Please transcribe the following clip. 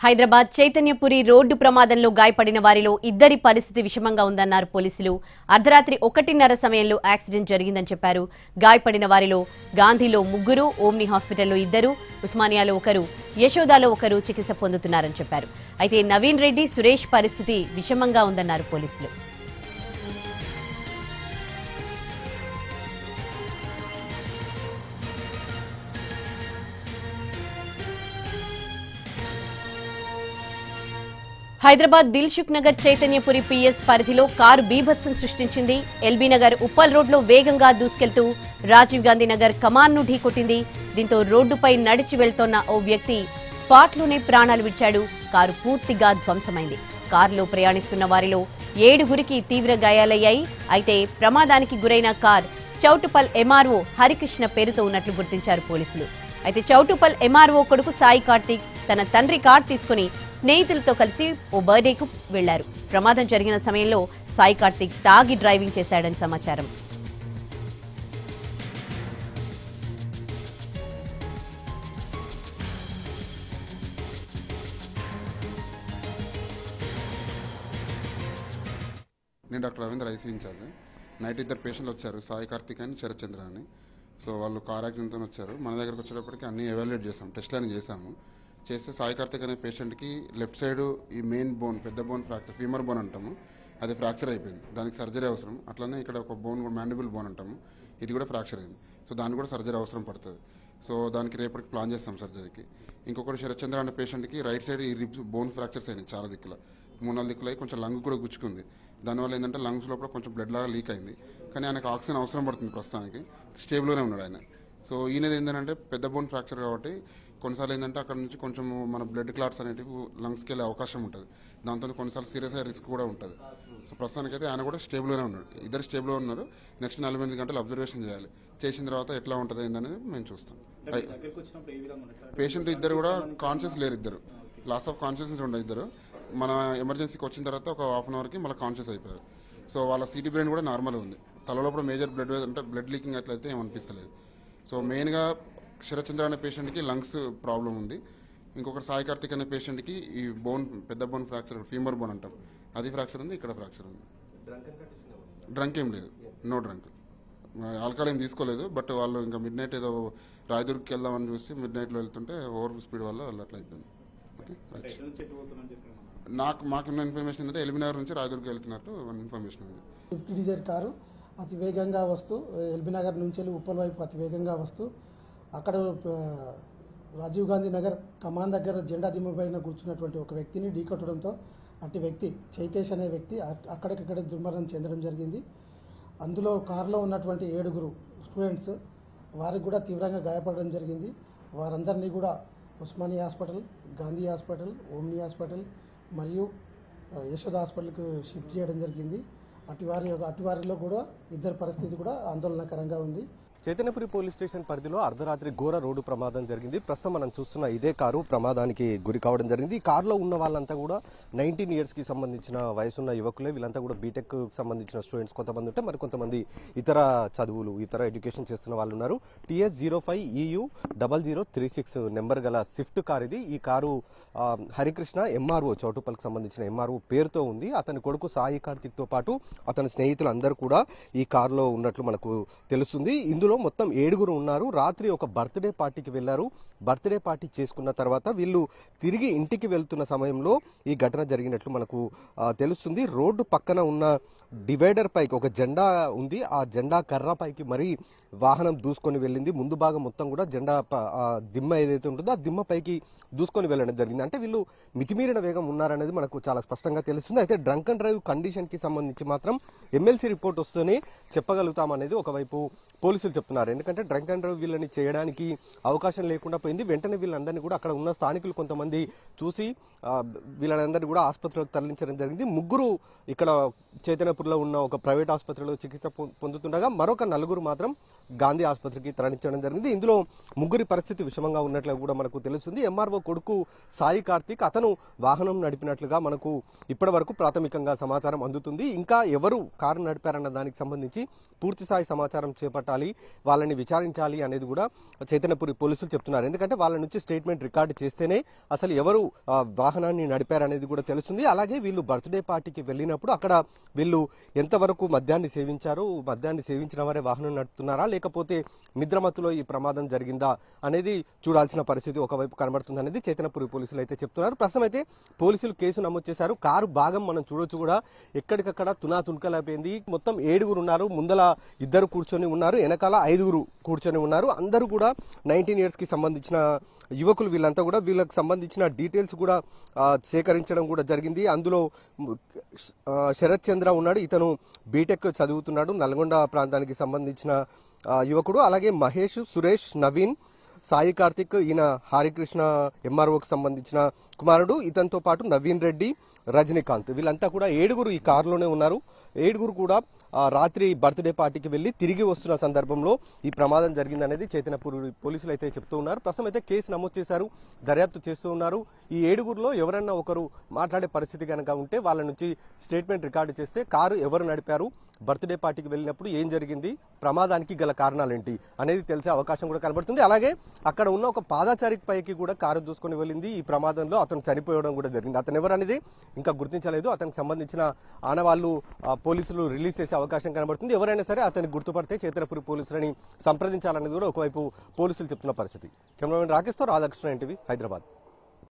Hyderabad Chaitanyapuri road ప్రమాదంలో గాయపడిన వారిలో ఇద్దరి పరిస్థితి విషమంగా ఉందన్నారు పోలీసులు. అర్ధరాత్రి 1:30 సమయంలో యాక్సిడెంట్ జరిగిందని చెప్పారు. గాయపడిన వారిలో గాంధీలో 3, ఓమ్ని హాస్పిటల్లో 2, ఉస్మానియాలో 1, యశోదాలో 1 చికిత్స పొందుతున్నారని చెప్పారు. అయితే నవీన్ రెడ్డి, సురేష్ పరిస్థితి విషమంగా ఉందన్నారు పోలీసులు. హైదరాబాద్ దిల్సుఖ్ నగర్ చైతన్యపురి పిఎస్ పరిధిలో కారు బీభత్సం సృష్టించింది. ఎల్బీ నగర్ ఉప్పల్ రోడ్లో వేగంగా దూసుకెళ్తూ రాజీవ్ గాంధీ నగర్ కమాన్ను ఢీకొట్టింది. దీంతో రోడ్డుపై నడిచి వెళ్తోన్న ఓ వ్యక్తి స్పాట్లోనే ప్రాణాలు విడిచాడు. కారు పూర్తిగా ధ్వంసమైంది. కారులో ప్రయాణిస్తున్న వారిలో 7గురికి తీవ్ర గాయాలయ్యాయి. అయితే ప్రమాదానికి గురైన కార్ చౌటుపల్ ఎంఆర్ఓ హరికృష్ణ పేరుతో ఉన్నట్లు గుర్తించారు పోలీసులు. అయితే చౌటుపల్ ఎంఆర్ఓ కొడుకు సాయి కార్తీక్ తన తండ్రి కార్ తీసుకుని స్నేహితులతో కలిసి ఓ బర్త్డేకు వెళ్లారు. ప్రమాదం జరిగిన సమయంలో సాయి కార్తీక్ తాగి డ్రైవింగ్ చేశాడని సమాచారం. నేను doctor Ravindra IC incharge. Night 2 పేషెంట్లు వచ్చారు, సాయి కార్తిక్ అని శరత్చంద్ర అని. సో వాళ్ళు కార్ యాక్సిడెంట్తో వచ్చారు. మన దగ్గరకు వచ్చేటప్పటికి అన్ని ఎవాల్యుయేట్ చేసాము, టెస్ట్లని చేసాము. చేస్తే సాయి కార్తిక్ అనే పేషెంట్కి లెఫ్ట్ సైడ్ ఈ మెయిన్ బోన్, పెద్ద బోన్ ఫ్రాక్చర్, ఫీమర్ బోన్ అంటాము, అది ఫ్రాక్చర్ అయిపోయింది. దానికి సర్జరీ అవసరం. అట్లనే ఇక్కడ ఒక బోన్ కూడా మ్యాండిబుల్ బోన్ అంటాము, ఇది కూడా ఫ్రాక్చర్ అయింది. సో దానికి కూడా సర్జరీ అవసరం పడుతుంది. సో దానికి రేపటికి ప్లాన్ చేస్తాం సర్జరీకి. ఇంకొకటి శరత్చంద్ర అనే పేషెంట్కి రైట్ సైడ్ ఈ రిబ్స్ బోన్ ఫ్రాక్చర్స్ అయినాయి చాలా దిక్కుల, 3-4 దిక్కులు అయి కొంచెం లంగ్ కూడా గుచ్చుకుంది. దానివల్ల ఏంటంటే లంగ్స్ లోపల కొంచెం బ్లడ్ లాగా లీక్ అయింది. కానీ ఆయనకు ఆక్సిజన్ అవసరం పడుతుంది, ప్రస్తుతానికి స్టేబుల్గానే ఉన్నాడు ఆయన. సో ఈయనది ఏంటంటే పెద్ద బోన్ ఫ్రాక్చర్ కాబట్టి కొన్నిసార్లు ఏంటంటే అక్కడ నుంచి కొంచెం మన బ్లడ్ క్లాట్స్ అనేటివి లంగ్స్కి వెళ్ళే అవకాశం ఉంటుంది. దాంతో కొన్నిసార్లు సీరియస్ అయ్యే రిస్క్ కూడా ఉంటుంది. సో ప్రస్తుతానికి అయితే ఆయన కూడా స్టేబుల్గానే ఉన్నాడు, ఇద్దరు స్టేబుల్గా ఉన్నారు. నెక్స్ట్ 48 గంటలు అబ్జర్వేషన్ చేయాలి. చేసిన తర్వాత ఎట్లా ఉంటుంది ఏంటనేది మేము చూస్తాం. పేషెంట్ ఇద్దరు కూడా కాన్షియస్ లేరు, ఇద్దరు లాస్ ఆఫ్ కాన్షియస్నెస్ ఉండే ఇద్దరు. మన ఎమర్జెన్సీకి వచ్చిన తర్వాత ఒక హాఫ్ అన్ అవర్కి మళ్ళీ కాన్షియస్ అయిపోయారు. సో వాళ్ళ సిటీ బ్రెయిన్ కూడా నార్మల్ ఉంది. తలలో కూడా మేజర్ బ్లడ్ లీకింగ్ అట్లయితే ఏమనిపిస్తలేదు. సో మెయిన్గా శరత్చంద్ర అనే పేషెంట్కి లంగ్స్ ప్రాబ్లం ఉంది. ఇంకొకటి సాయి కార్తిక్ అనే పేషెంట్కి ఈ బోన్, పెద్ద బోన్ ఫ్రాక్చర్, ఫీమర్ బోన్ అంటాం, అది ఫ్రాక్చర్ ఉంది, ఇక్కడ ఫ్రాక్చర్ ఉంది. డ్రంక్ ఏం లేదు, నో డ్రంక్. ఆల్కహాల్ ఏం తీసుకోలేదు. బట్ వాళ్ళు ఇంకా మిడ్ నైట్ ఏదో రాయదుర్గ్కి వెళ్దామని చూసి మిడ్ నైట్లో వెళ్తుంటే ఓవర్ స్పీడ్ వల్ల వాళ్ళు అట్లా అయిపోయింది. మాకున్న ఇన్ఫర్మేషన్ ఏంటంటే ఎల్బీ నగర్ నుంచి రాయదుర్గ్కి వెళ్తున్నట్టు ఇన్ఫర్మేషన్ ఉంది. స్విఫ్ట్ డిజైర్ కారు అతి వేగంగా వస్తూ ఎల్బీ నగర్ నుంచి వెళ్ళి ఉప్పల్ వైపు అతి వేగంగా వస్తూ అక్కడ రాజీవ్ గాంధీ నగర్ కమాన్ దగ్గర జెండా దిమ్మ పైన కూర్చున్నటువంటి ఒక వ్యక్తిని ఢీకొట్టడంతో అట్టి వ్యక్తి చైతేష్ అనే వ్యక్తి అక్కడికక్కడ దుర్మరణం చెందడం జరిగింది. అందులో కారులో ఉన్నటువంటి 7గురు స్టూడెంట్స్, వారికి కూడా తీవ్రంగా గాయపడడం జరిగింది. వారందరినీ కూడా Osmania hospital, Gandhi hospital, omni hospital మరియు యశోద హాస్పిటల్కి షిఫ్ట్ చేయడం జరిగింది. అటువారిలో కూడా ఇద్దరి పరిస్థితి కూడా ఆందోళనకరంగా ఉంది. చైతన్యపురి పోలీస్ స్టేషన్ పరిధిలో అర్ధరాత్రి ఘోర రోడ్డు ప్రమాదం జరిగింది. ప్రస్తుతం మనం చూస్తున్న ఇదే కారు ప్రమాదానికి గురి కావడం జరిగింది. ఈ కారులో ఉన్న వాళ్ళంతా కూడా 19 ఇయర్స్కి సంబంధించిన వయసున్న యువకులే. వీళ్ళంతా కూడా బీటెక్ సంబంధించిన స్టూడెంట్స్ కొంతమంది ఉంటే మరి కొంతమంది ఇతర చదువులు, ఇతర ఎడ్యుకేషన్ చేస్తున్న వాళ్ళు ఉన్నారు. TS05EU0036 నెంబర్ గల స్విఫ్ట్ కార్ ఇది. ఈ కారు హరికృష్ణ ఎంఆర్ఓ, చౌటుపల్కి సంబంధించిన ఎంఆర్ఓ పేరుతో ఉంది. అతని కొడుకు సాయి కార్తిక్ తో పాటు అతని స్నేహితులు అందరూ కూడా ఈ కారులో ఉన్నట్లు మనకు తెలుస్తుంది. ఇందులో మొత్తం 7గురు ఉన్నారు. రాత్రి ఒక బర్త్డే పార్టీకి వెళ్లారు. బర్త్డే పార్టీ చేసుకున్న తర్వాత వీళ్ళు తిరిగి ఇంటికి వెళ్తున్న సమయంలో ఈ ఘటన జరిగినట్లు మనకు తెలుస్తుంది. రోడ్డు పక్కన ఉన్న డివైడర్ పైకి ఒక జెండా ఉంది. ఆ జెండా కర్ర పైకి మరి వాహనం దూసుకొని వెళ్ళింది. ముందు భాగం మొత్తం కూడా జెండా దిమ్మ ఏదైతే ఉంటుందో ఆ దిమ్మ పైకి దూసుకొని వెళ్ళడం జరిగింది. అంటే వీళ్ళు మితిమీరిన వేగం ఉన్నారనేది మనకు చాలా స్పష్టంగా తెలుస్తుంది. అయితే డ్రంక్ అండ్ డ్రైవ్ కండిషన్ కి సంబంధించి మాత్రం ఎమ్మెల్సీ రిపోర్ట్ వస్తేనే చెప్పగలుగుతామనేది ఒకవైపు పోలీసులు చెప్తున్నారు. ఎందుకంటే డ్రంక్ అండ్ డ్రైవ్ వీళ్ళని చేయడానికి అవకాశం లేకుండా పోయింది. వెంటనే వీళ్ళందరినీ కూడా అక్కడ ఉన్న స్థానికులు కొంతమంది చూసి వీళ్ళందరినీ కూడా ఆసుపత్రిలోకి తరలించడం జరిగింది. 3 ఇక్కడ చైతన్యపురిలో ఉన్న ఒక ప్రైవేట్ ఆసుపత్రిలో చికిత్స పొందుతుండగా మరొక 4 మాత్రం గాంధీ ఆసుపత్రికి తరలించడం జరిగింది. ఇందులో 3 పరిస్థితి విషమంగా ఉన్నట్లు కూడా మనకు తెలుస్తుంది. ఎంఆర్ఓ కొడుకు సాయి కార్తిక్ అతను వాహనం నడిపినట్లుగా మనకు ఇప్పటి వరకు ప్రాథమికంగా సమాచారం అందుతుంది. ఇంకా ఎవరు కారు నడిపారన్న దానికి సంబంధించి పూర్తి స్థాయి సమాచారం చేపట్టాలి, వాళ్ళని విచారించాలి అనేది కూడా చైతన్యపురి పోలీసులు చెప్తున్నారు. ఎందుకంటే వాళ్ళ నుంచి స్టేట్మెంట్ రికార్డు చేస్తేనే అసలు ఎవరు వాహనాన్ని నడిపారనేది కూడా తెలుస్తుంది. అలాగే వీళ్ళు బర్త్డే పార్టీకి వెళ్ళినప్పుడు అక్కడ వీళ్ళు ఎంతవరకు మద్యాన్ని సేవించారు, మద్యాన్ని సేవించిన వారే వాహనం నడుపుతున్నారా లేకపోతే నిద్రమత్తులో ఈ ప్రమాదం జరిగిందా అనేది చూడాల్సిన పరిస్థితి ఒకవైపు కనబడుతుంది అనేది చైతన్యపురి పోలీసులు అయితే చెప్తున్నారు. ప్రస్తుతం అయితే పోలీసులు కేసు నమోదు చేశారు. కారు భాగం మనం చూడొచ్చు కూడా ఎక్కడికక్కడ తునాతునకలైపోయింది. మొత్తం 7 ఉన్నారు. ముందల 2 కూర్చొని ఉన్నారు, వెనకాల 5 కూర్చొని ఉన్నారు. అందరూ కూడా 19 years కి సంబంధించిన యువకులు. వీళ్ళంతా కూడా వీళ్ళకి సంబంధించిన డీటెయిల్స్ కూడా సేకరించడం కూడా జరిగింది. అందులో శరత్ చంద్ర ఉన్నాడు, ఇతను బీటెక్ చదువుతున్నాడు, నల్గొండ ప్రాంతానికి సంబంధించిన యువకుడు. అలాగే మహేష్, సురేష్, నవీన్, సాయి కార్తిక్, ఈయన హరికృష్ణ ఎంఆర్ఓకి సంబంధించిన కుమారుడు, ఇతనితో పాటు నవీన్ రెడ్డి, రజనీకాంత్, వీళ్ళంతా కూడా 7 ఈ కారులోనే ఉన్నారు. 7 కూడా రాత్రి బర్త్డే పార్టీకి వెళ్లి తిరిగి వస్తున్న సందర్భంలో ఈ ప్రమాదం జరిగిందనేది చైతన్యపురి పోలీసులు అయితే చెప్తూ ఉన్నారు. ప్రస్తుతం అయితే కేసు నమోదు చేశారు, దర్యాప్తు చేస్తూ ఉన్నారు. ఈ 7లో ఎవరన్నా ఒకరు మాట్లాడే పరిస్థితి కనుక ఉంటే వాళ్ళ నుంచి స్టేట్మెంట్ రికార్డు చేస్తే కారు ఎవరు నడిపారు, బర్త్డే పార్టీకి వెళ్ళినప్పుడు ఏం జరిగింది, ప్రమాదానికి గల కారణాలేంటి అనేది తెలిసే అవకాశం కూడా కనబడుతుంది. అలాగే అక్కడ ఉన్న ఒక పాదాచారి పైకి కూడా కారు దూసుకొని వెళ్ళింది. ఈ ప్రమాదంలో అతను చనిపోవడం కూడా జరిగింది. అతను ఎవరు అనేది ఇంకా గుర్తించలేదు. అతనికి సంబంధించిన ఆనవాళ్లు పోలీసులు రిలీజ్ చేసే అవకాశం కనబడుతుంది. ఎవరైనా సరే అతన్ని గుర్తుపడితే చైతన్యపురి పోలీసులని సంప్రదించాలనేది కూడా ఒకవైపు పోలీసులు చెప్తున్న పరిస్థితి. కెమెరామెన్ రాకేష్తో రాధాకృష్ణ, ఎన్టీవీ, హైదరాబాద్.